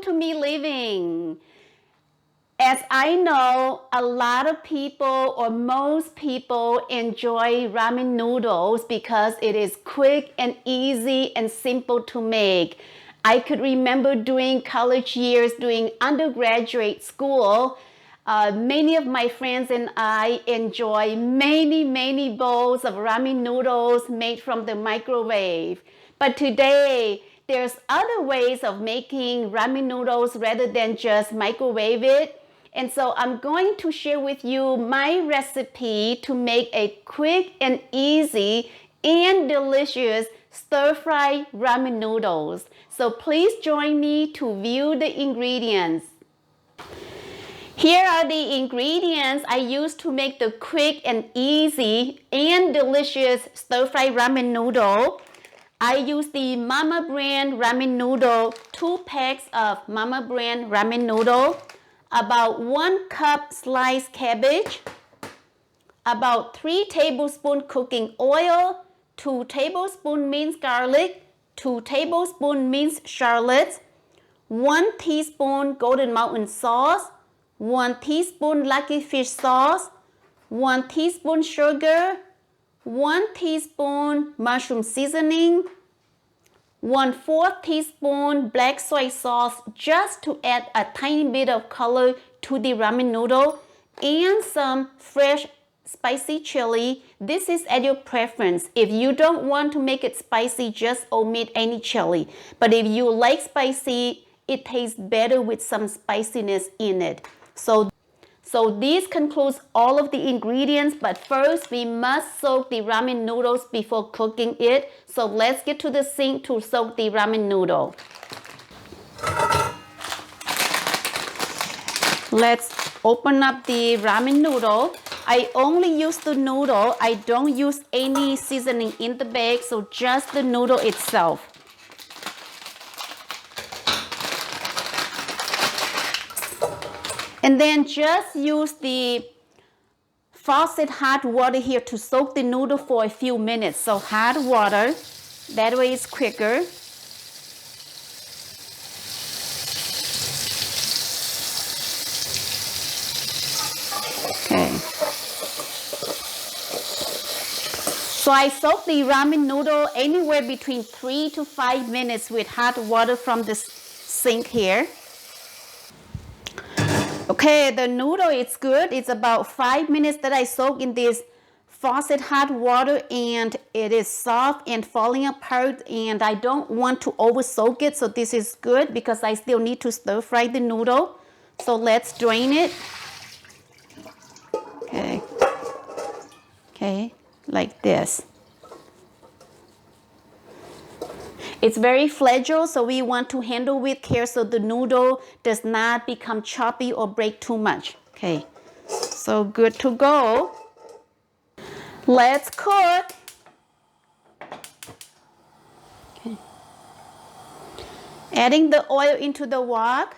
welcome to Me Living. As I know, a lot of people or most people enjoy ramen noodles because it is quick and easy and simple to make. I could remember during college years, doing undergraduate school, many of my friends and I enjoy many bowls of ramen noodles made from the microwave. But today, there's other ways of making ramen noodles rather than just microwave it. And so I'm going to share with you my recipe to make a quick and easy and delicious stir-fry ramen noodles. So please join me to view the ingredients. Here are the ingredients I use to make the quick and easy and delicious stir-fry ramen noodle. I use the Mama brand ramen noodle, 2 packs of Mama brand ramen noodle, about 1 cup sliced cabbage, about 3 tablespoons cooking oil, 2 tablespoons minced garlic, 2 tablespoons minced shallots, 1 teaspoon Golden Mountain sauce, 1 teaspoon Lucky Fish sauce, 1 teaspoon sugar, 1 teaspoon mushroom seasoning, 1/4 teaspoon black soy sauce just to add a tiny bit of color to the ramen noodle, and some fresh spicy chili. This is at your preference. If you don't want to make it spicy, just omit any chili. But if you like spicy, it tastes better with some spiciness in it. So this concludes all of the ingredients, but first we must soak the ramen noodles before cooking it. So let's get to the sink to soak the ramen noodle. Let's open up the ramen noodle. I only use the noodle. I don't use any seasoning in the bag, so just the noodle itself. And then just use the faucet hot water here to soak the noodle for a few minutes. So hot water, that way it's quicker. Okay. So I soak the ramen noodle anywhere between 3 to 5 minutes with hot water from the sink here. Okay, the noodle is good. It's about 5 minutes that I soak in this faucet hot water, and it is soft and falling apart, and I don't want to over soak it, so this is good because I still need to stir fry the noodle. So let's drain it. Okay, like this. It's very fragile, so we want to handle with care so the noodle does not become choppy or break too much. Okay, so good to go. Let's cook. Okay. Adding the oil into the wok.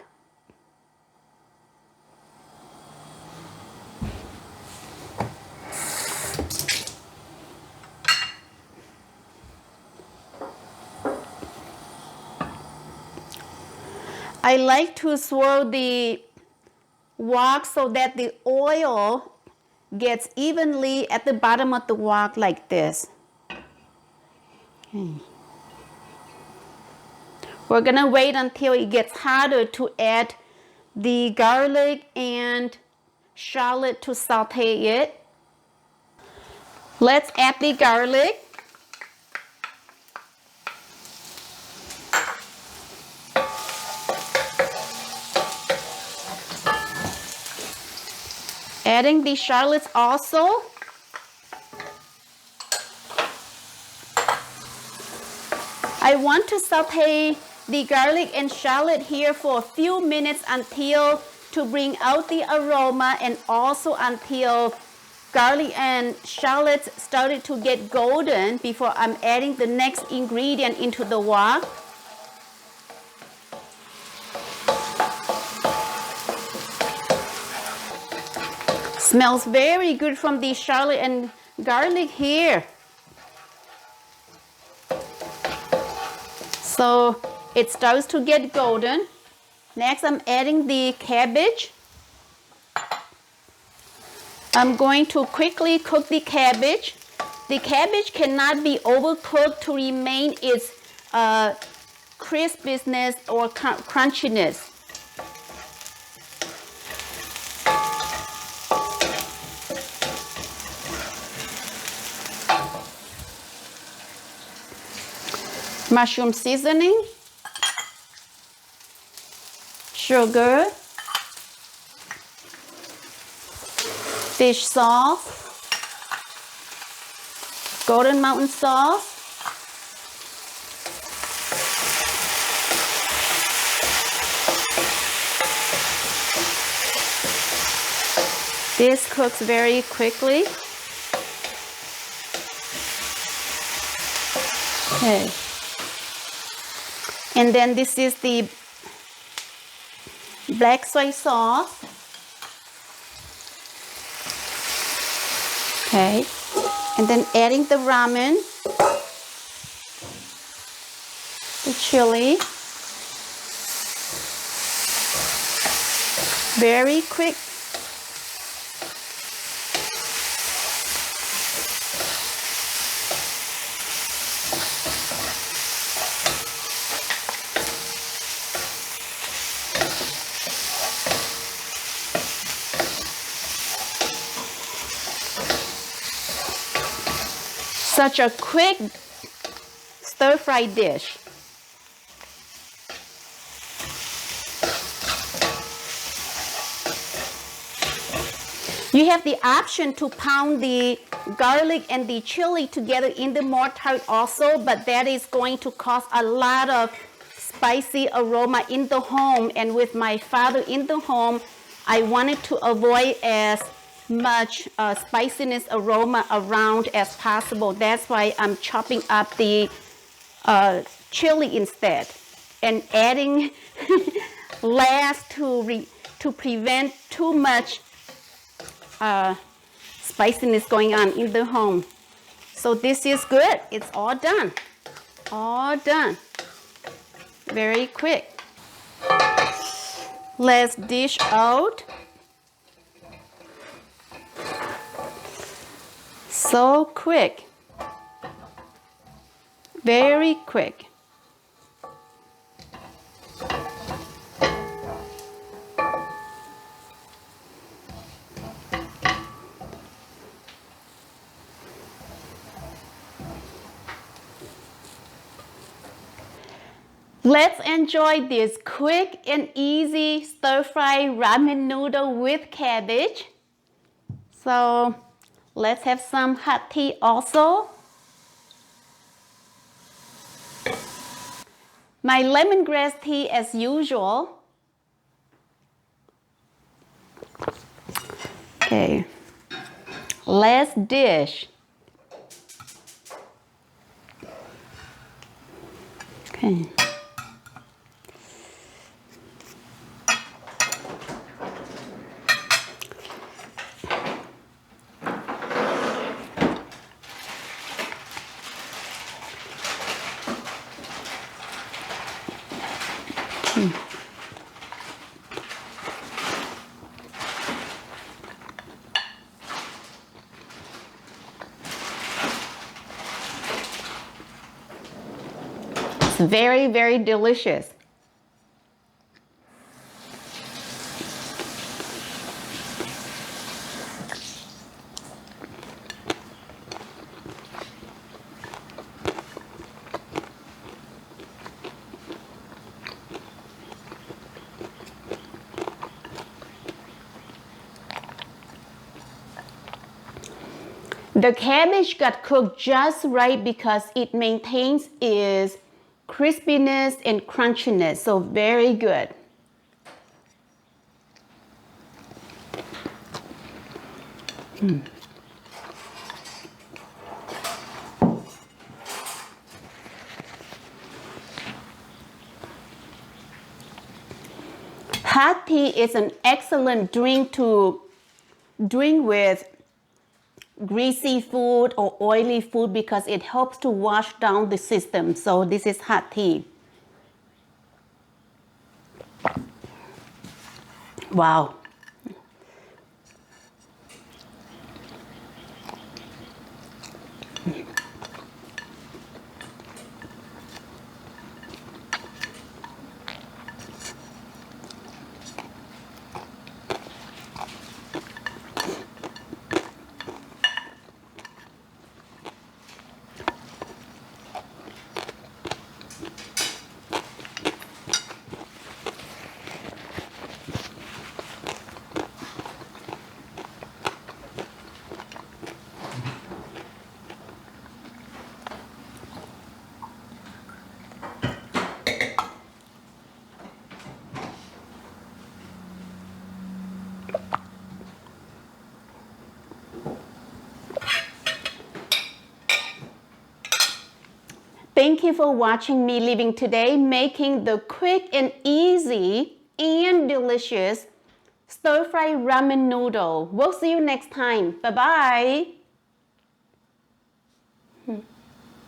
I like to swirl the wok so that the oil gets evenly at the bottom of the wok like this. Okay. We're gonna wait until it gets hotter to add the garlic and shallot to saute it. Let's add the garlic. Adding the shallots also. I want to saute the garlic and shallot here for a few minutes until to bring out the aroma, and also until garlic and shallots started to get golden before I'm adding the next ingredient into the wok. Smells very good from the shallot and garlic here. So it starts to get golden. Next, I'm adding the cabbage. I'm going to quickly cook the cabbage. The cabbage cannot be overcooked to remain its crispiness or crunchiness. Mushroom seasoning, sugar, fish sauce, golden mountain sauce, this cooks very quickly. Okay. And then this is the black soy sauce. Okay. And then adding the ramen, the chili. Very quick. Such a quick stir-fry dish. You have the option to pound the garlic and the chili together in the mortar also, but that is going to cause a lot of spicy aroma in the home. And with my father in the home, I wanted to avoid as much spiciness aroma around as possible. That's why I'm chopping up the chili instead and adding last to prevent too much spiciness going on in the home. So this is good. It's all done. All done. Very quick. Let's dish out. So quick. Very quick. Let's enjoy this quick and easy stir-fry ramen noodle with cabbage. So let's have some hot tea also. My lemongrass tea as usual. Okay, let's dish. Okay. It's very, very delicious. The cabbage got cooked just right because it maintains its crispiness and crunchiness, so very good. Hot tea is an excellent drink to drink with greasy food or oily food because it helps to wash down the system. So this is hot tea. Wow. Thank you for watching me living today, making the quick and easy and delicious stir-fry ramen noodle. We'll see you next time. Bye-bye.